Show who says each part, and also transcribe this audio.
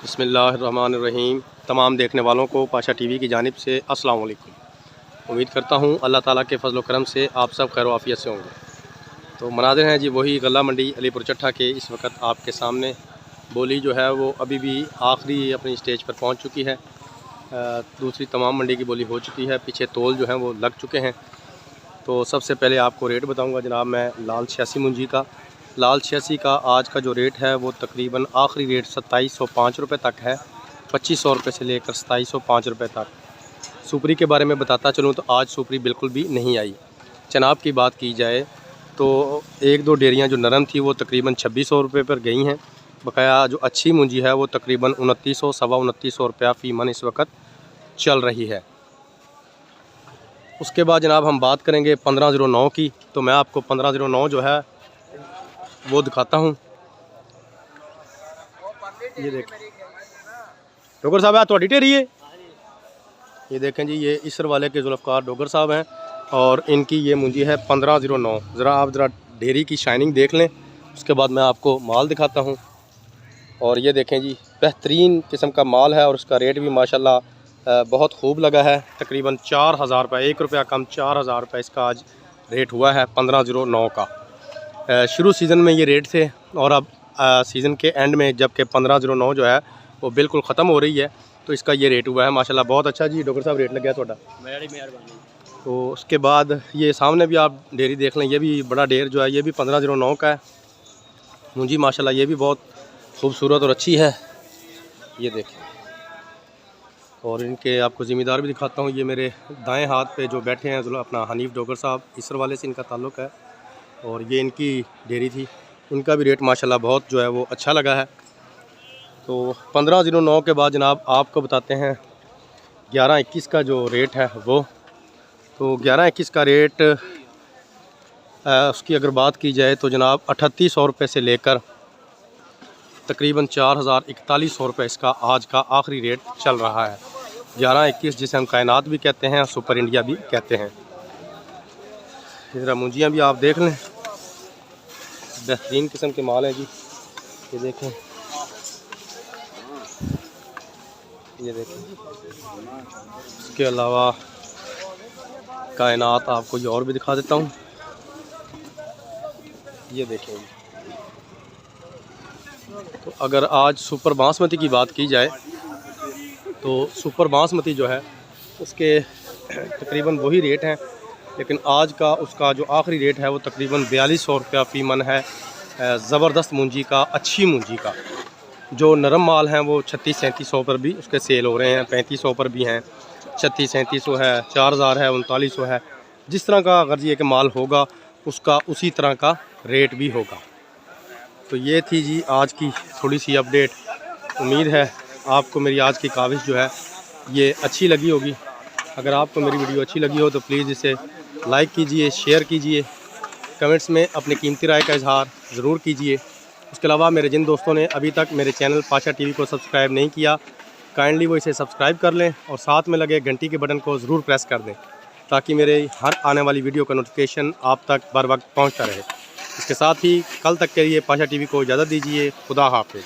Speaker 1: बिस्मिल्लाहिर्रहमानिर्रहीम। तमाम देखने वालों को पाशा टीवी की जानिब से अस्सलाम वालेकुम। उम्मीद करता हूँ अल्लाह ताला के फजल करम से आप सब खैर आफियत से होंगे। तो मनाज़िर हैं जी वही गल्ला मंडी अलीपुर चट्ठा के। इस वक्त आपके सामने बोली जो है वो अभी भी आखिरी अपनी स्टेज पर पहुँच चुकी है। दूसरी तमाम मंडी की बोली हो चुकी है, पीछे तोल जो है वो लग चुके हैं। तो सबसे पहले आपको रेट बताऊँगा जनाब मैं लाल 86 मुंजी का। लाल 86 का आज का जो रेट है वो तकरीबन आखिरी रेट 2705 रुपये तक है। 2500 रुपये से लेकर 2705 रुपये तक। सुपरी के बारे में बताता चलूँ तो आज सुपरी बिल्कुल भी नहीं आई। चनाब की बात की जाए तो एक दो डेरियाँ जो नरम थी वो तकरीबन 2600 रुपये पर गई हैं। बकाया जो अच्छी मुंजी है वो तकरीबन 2900 सवा 2900 रुपया फ़ी मन इस वक्त चल रही है। उसके बाद जनाब हम बात करेंगे 1509 की। तो मैं आपको 1509 जो है वो दिखाता हूँ। ये देखें डोगर साहब है थोड़ी टेरी है। ये देखें जी ये इसर वाले के जुल्फ़कार डोगर साहब हैं और इनकी ये मुंजी है 1509। ज़रा आप ज़रा डेरी की शाइनिंग देख लें, उसके बाद मैं आपको माल दिखाता हूँ। और ये देखें जी बेहतरीन किस्म का माल है और उसका रेट भी माशाल्लाह बहुत खूब लगा है। तकरीबन 4000 रुपये, 1 रुपया कम 4000 रुपये इसका आज रेट हुआ है 1509 का। शुरू सीज़न में ये रेट थे और अब सीज़न के एंड में जबकि 1509 जो है वो बिल्कुल ख़त्म हो रही है तो इसका ये रेट हुआ है माशाल्लाह बहुत अच्छा जी। डॉक्टर साहब रेट लग गया थोड़ा मेहरबानी। तो उसके बाद ये सामने भी आप डेयरी देख लें, ये भी बड़ा डेयर जो है ये भी 1509 का है। मुंजी माशाल्लाह ये भी बहुत खूबसूरत और अच्छी है। ये देखें और इनके आपको ज़िम्मेदार भी दिखाता हूँ। ये मेरे दाएँ हाथ पे जो बैठे हैं अपना हनीफ डोगर साहब, इसर वाले से इनका ताल्लुक़ है और ये इनकी डेयरी थी। उनका भी रेट माशाल्लाह बहुत जो है वो अच्छा लगा है। तो 1509 के बाद जनाब आपको बताते हैं 1121 का जो रेट है वो। तो 1121 का रेट उसकी अगर बात की जाए तो जनाब 3800 रुपये से लेकर तकरीबन 4100 रुपये इसका आज का आखिरी रेट चल रहा है। 1121 जिसे हम कायनात भी कहते हैं, सुपर इंडिया भी कहते हैं। ज़रा मुंजियाँ भी आप देख लें, बेहतरीन किस्म के माल हैं जी। ये देखें, ये देखें। इसके अलावा कायनात आपको ये और भी दिखा देता हूँ। ये देखें। तो अगर आज सुपर बासमती की बात की जाए तो सुपर बासमती जो है उसके तकरीबन वही रेट हैं, लेकिन आज का उसका जो आखिरी रेट है वो तकरीबन 4200 रुपया फ़ी मन है। ज़बरदस्त मुंजी का, अच्छी मुंजी का। जो नरम माल हैं वो 3600-3700 पर भी उसके सेल हो रहे हैं, 3500 पर भी हैं, 3600-3700 है, 4000 है, 3900 है। जिस तरह का अगर ये कि माल होगा उसका उसी तरह का रेट भी होगा। तो ये थी जी आज की थोड़ी सी अपडेट। उम्मीद है आपको मेरी आज की काविश जो है ये अच्छी लगी होगी। अगर आपको मेरी वीडियो अच्छी लगी हो तो प्लीज़ इसे लाइक कीजिए, शेयर कीजिए, कमेंट्स में अपनी कीमती राय का इजहार ज़रूर कीजिए। उसके अलावा मेरे जिन दोस्तों ने अभी तक मेरे चैनल पाशा टीवी को सब्सक्राइब नहीं किया, काइंडली वो इसे सब्सक्राइब कर लें और साथ में लगे घंटी के बटन को ज़रूर प्रेस कर दें ताकि मेरे हर आने वाली वीडियो का नोटिफिकेशन आप तक बर वक्त पहुँचता रहे। इसके साथ ही कल तक के लिए पाशा टीवी को इजाज़त दीजिए। खुदा हाफिज़।